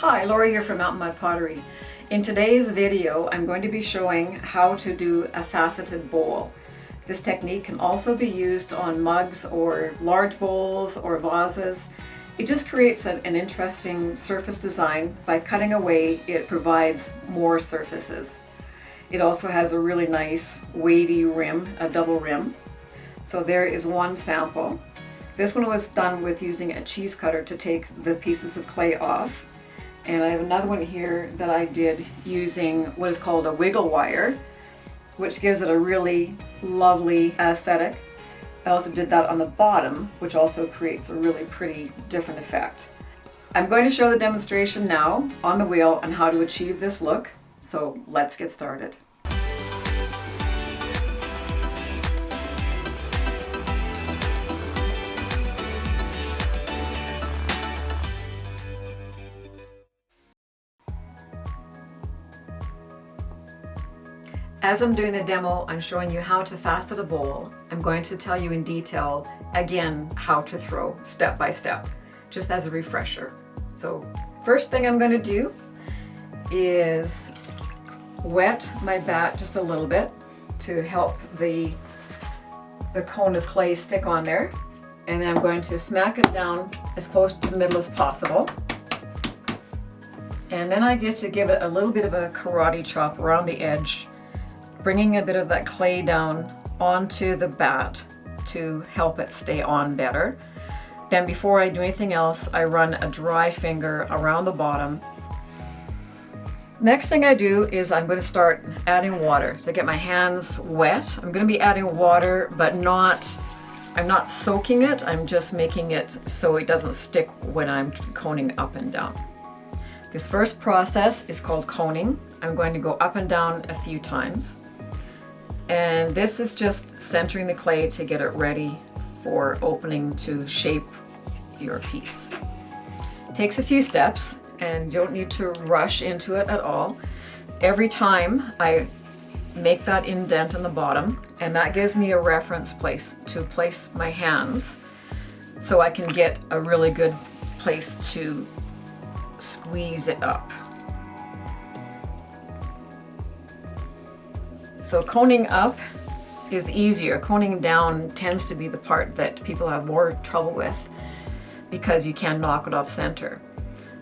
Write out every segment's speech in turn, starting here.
Hi, Lory here from Mountain Mud Pottery. In today's video, I'm going to be showing how to do a faceted bowl. This technique can also be used on mugs or large bowls or vases. It just creates an interesting surface design. By cutting away, it provides more surfaces. It also has a really nice wavy rim, a double rim. So there is one sample. This one was done with using a cheese cutter to take the pieces of clay off. And I have another one here that I did using what is called a wiggle wire, which gives it a really lovely aesthetic. I also did that on the bottom, which also creates a really pretty different effect. I'm going to show the demonstration now on the wheel on how to achieve this look. So let's get started. As I'm doing the demo, I'm showing you how to facet a bowl. I'm going to tell you in detail, again, how to throw step by step, just as a refresher. So first thing I'm going to do is wet my bat just a little bit to help the cone of clay stick on there. And then I'm going to smack it down as close to the middle as possible. And then I get to give it a little bit of a karate chop around the edge, bringing a bit of that clay down onto the bat to help it stay on better. Then before I do anything else, I run a dry finger around the bottom. Next thing I do is I'm going to start adding water. So I get my hands wet. I'm going to be adding water, but I'm not soaking it. I'm just making it so it doesn't stick when I'm coning up and down. This first process is called coning. I'm going to go up and down a few times. And this is just centering the clay to get it ready for opening to shape your piece. It takes a few steps and you don't need to rush into it at all. Every time I make that indent in the bottom, and that gives me a reference place to place my hands so I can get a really good place to squeeze it up. So coning up is easier. Coning down tends to be the part that people have more trouble with because you can knock it off center.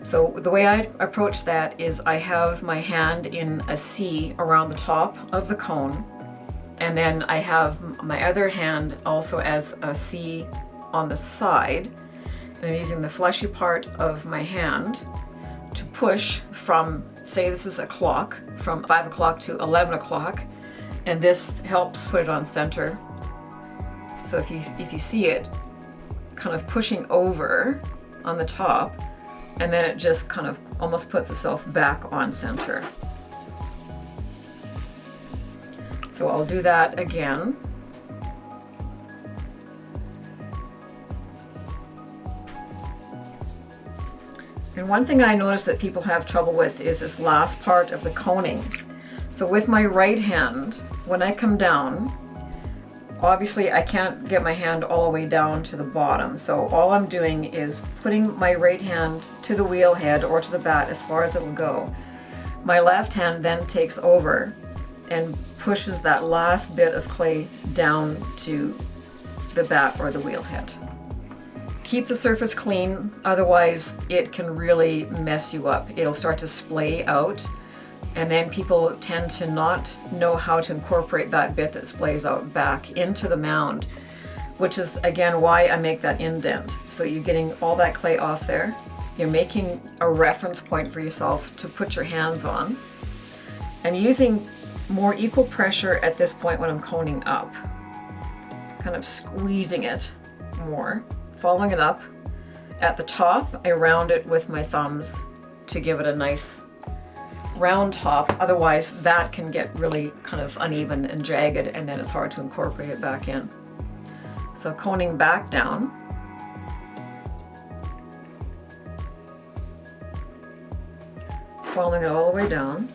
So the way I approach that is I have my hand in a C around the top of the cone, and then I have my other hand also as a C on the side. And I'm using the fleshy part of my hand to push from, say this is a clock, from 5 o'clock to 11 o'clock. And this helps put it on center. So if you see it kind of pushing over on the top, and then it just kind of almost puts itself back on center. So I'll do that again. And one thing I notice that people have trouble with is this last part of the coning. So with my right hand, when I come down, obviously I can't get my hand all the way down to the bottom. So all I'm doing is putting my right hand to the wheel head or to the bat as far as it will go. My left hand then takes over and pushes that last bit of clay down to the bat or the wheel head. Keep the surface clean, otherwise it can really mess you up. It'll start to splay out. And then people tend to not know how to incorporate that bit that splays out back into the mound, which is again why I make that indent. So you're getting all that clay off there. You're making a reference point for yourself to put your hands on. I'm using more equal pressure at this point when I'm coning up, kind of squeezing it more, following it up. At the top, I round it with my thumbs to give it a nice round top, otherwise that can get really kind of uneven and jagged, and then it's hard to incorporate it back in. So coning back down. Following it all the way down.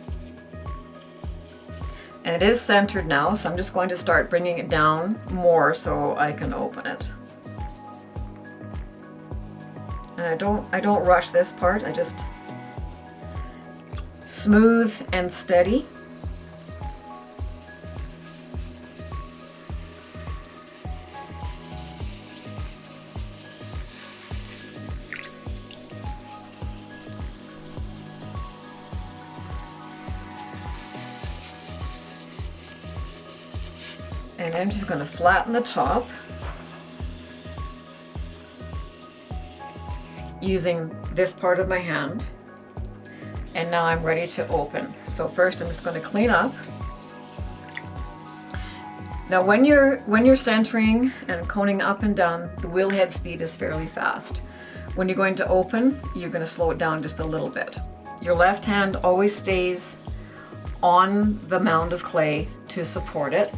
And it is centered now, so I'm just going to start bringing it down more so I can open it. And I don't rush this part, I just smooth and steady. And I'm just going to flatten the top using this part of my hand. And now I'm ready to open. So first I'm just going to clean up. Now when you're centering and coning up and down, the wheel head speed is fairly fast. When you're going to open, you're going to slow it down just a little bit. Your left hand always stays on the mound of clay to support it.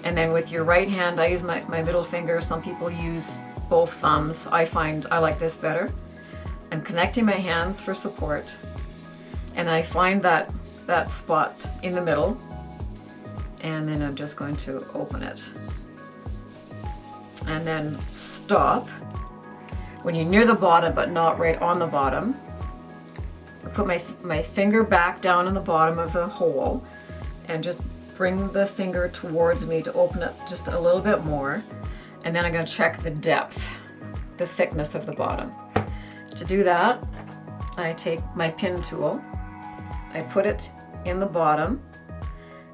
And then with your right hand, I use my middle finger. Some people use both thumbs. I find I like this better. I'm connecting my hands for support. And I find that spot in the middle. And then I'm just going to open it. And then stop. When you're near the bottom, but not right on the bottom, I put my finger back down in the bottom of the hole and just bring the finger towards me to open it just a little bit more. And then I'm going to check the depth, the thickness of the bottom. To do that, I take my pin tool, I put it in the bottom,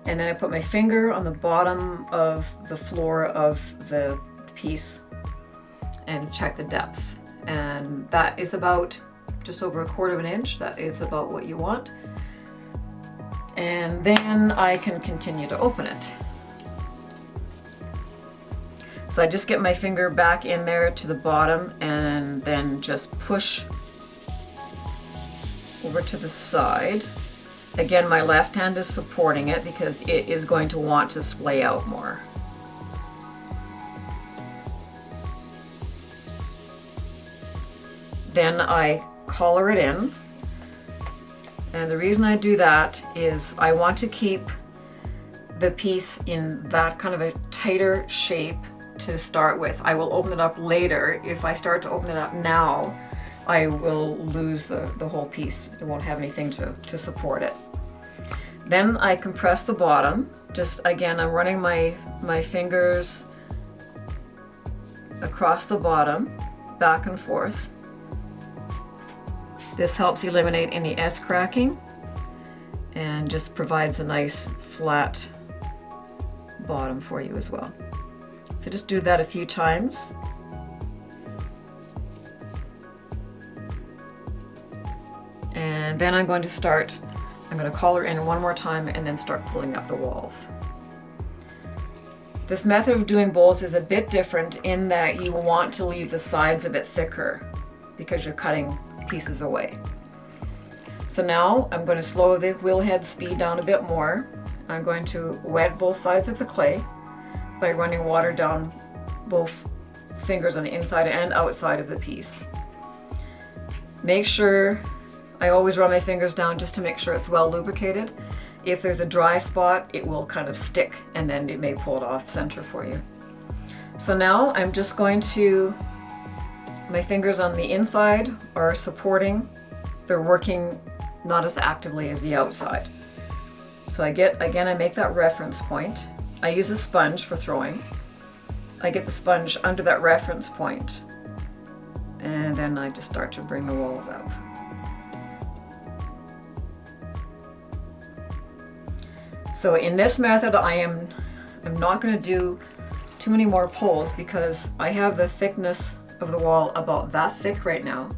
and then I put my finger on the bottom of the floor of the piece and check the depth. And that is about just over 1/4 inch. That is about what you want. And then I can continue to open it. So I just get my finger back in there to the bottom and then just push over to the side. Again, my left hand is supporting it because it is going to want to splay out more. Then I collar it in. And the reason I do that is I want to keep the piece in that kind of a tighter shape to start with. I will open it up later. If I start to open it up now, I will lose the whole piece. It won't have anything to support it. Then I compress the bottom. Just again, I'm running my fingers across the bottom, back and forth. This helps eliminate any S-cracking and just provides a nice flat bottom for you as well. So just do that a few times. And then I'm going to collar in one more time and then start pulling up the walls. This method of doing bowls is a bit different in that you want to leave the sides a bit thicker because you're cutting pieces away. So now I'm going to slow the wheel head speed down a bit more. I'm going to wet both sides of the clay by running water down both fingers on the inside and outside of the piece. Make sure I always run my fingers down just to make sure it's well lubricated. If there's a dry spot, it will kind of stick and then it may pull it off center for you. So now I'm just going to, my fingers on the inside are supporting. They're working not as actively as the outside. So I make that reference point. I use a sponge for throwing. I get the sponge under that reference point, and then I just start to bring the walls up. So in this method, I'm not going to do too many more pulls because I have the thickness of the wall about that thick right now.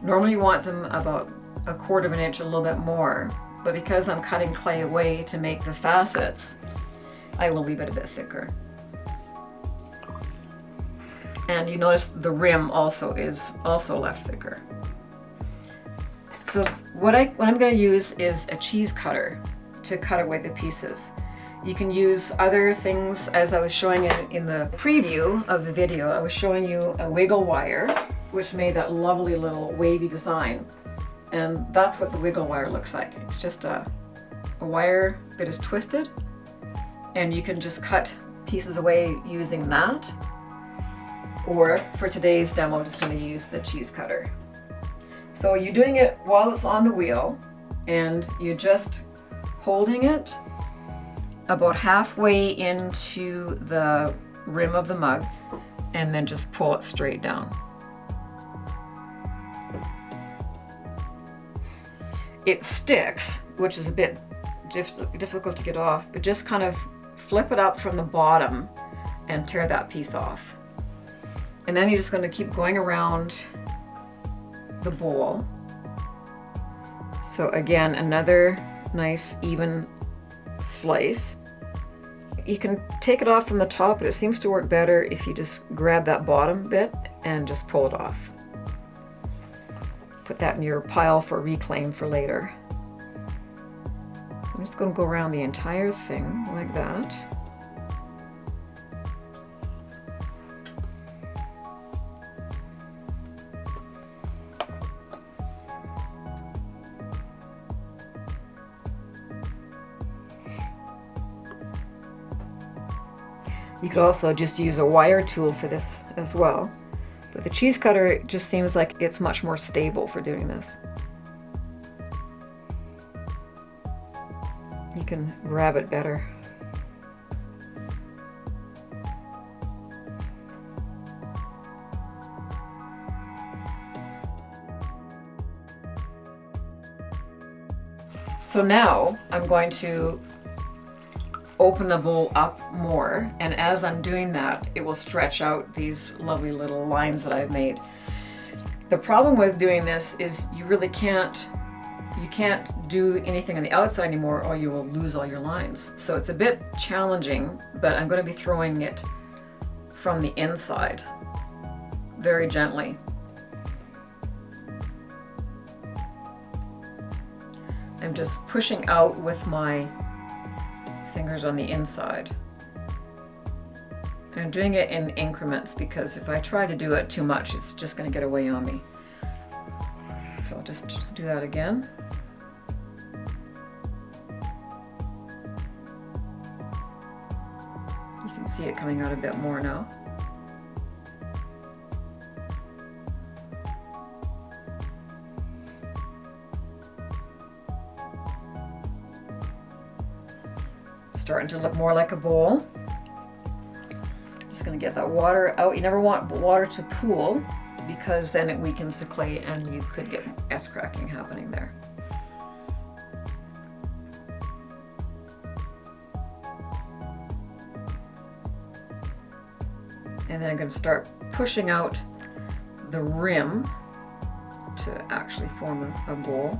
Normally you want them about 1/4 inch, a little bit more, but because I'm cutting clay away to make the facets, I will leave it a bit thicker. And you notice the rim also is left thicker. So what I'm going to use is a cheese cutter to cut away the pieces. You can use other things, as I was showing in the preview of the video. I was showing you a wiggle wire, which made that lovely little wavy design. And that's what the wiggle wire looks like. It's just a wire that is twisted, and you can just cut pieces away using that. Or for today's demo, I'm just going to use the cheese cutter. So you're doing it while it's on the wheel. and you're just holding it about halfway into the rim of the mug, and then just pull it straight down. It sticks, which is a bit difficult to get off, but just kind of flip it up from the bottom and tear that piece off. And then you're just going to keep going around the bowl. So again, another nice even slice. You can take it off from the top, but it seems to work better if you just grab that bottom bit and just pull it off. Put that in your pile for reclaim for later. I'm just going to go around the entire thing like that. You could also just use a wire tool for this as well. But the cheese cutter just seems like it's much more stable for doing this. You can grab it better. So now I'm going to open the bowl up more, and as I'm doing that, it will stretch out these lovely little lines that I've made. The problem with doing this is you really can't do anything on the outside anymore, or you will lose all your lines. So it's a bit challenging, but I'm going to be throwing it from the inside very gently. I'm just pushing out with my fingers on the inside. I'm doing it in increments because if I try to do it too much, it's just going to get away on me. So I'll just do that again. You can see it coming out a bit more now. Starting to look more like a bowl. Just going to get that water out. You never want water to pool because then it weakens the clay and you could get S cracking happening there. And then I'm going to start pushing out the rim to actually form a bowl.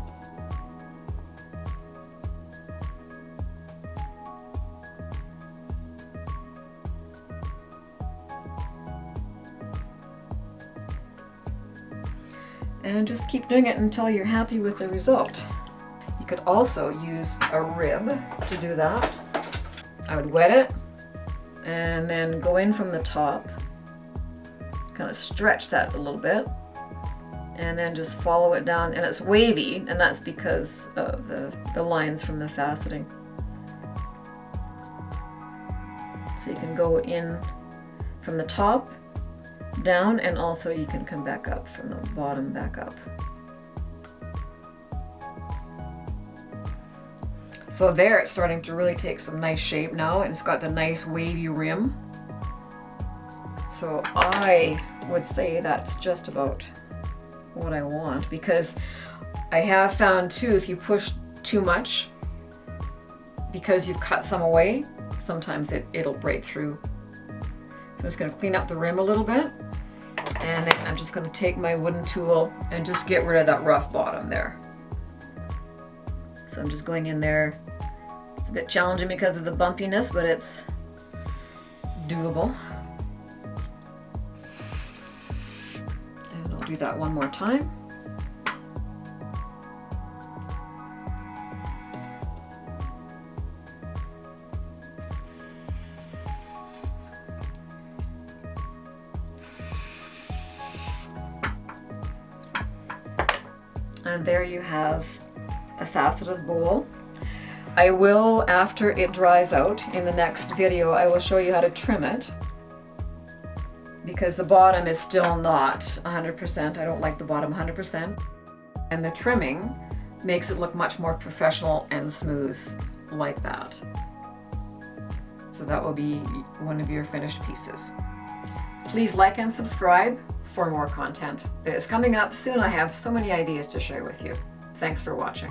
And just keep doing it until you're happy with the result. You could also use a rib to do that. I would wet it and then go in from the top, kind of stretch that a little bit, and then just follow it down. And it's wavy, and that's because of the lines from the faceting. So you can go in from the top down, and also you can come back up from the bottom back up. So there, it's starting to really take some nice shape now, and it's got the nice wavy rim. So I would say that's just about what I want, because I have found too, if you push too much, because you've cut some away, sometimes it'll break through. So I'm just going to clean up the rim a little bit, and then I'm just going to take my wooden tool and just get rid of that rough bottom there. So I'm just going in there. It's a bit challenging because of the bumpiness, but it's doable. And I'll do that one more time. And there you have a faceted bowl. I will, after it dries out in the next video, I will show you how to trim it, because the bottom is still not 100%. I don't like the bottom 100%. And the trimming makes it look much more professional and smooth like that. So that will be one of your finished pieces. Please like and subscribe for more content that is coming up soon. I have so many ideas to share with you. Thanks for watching.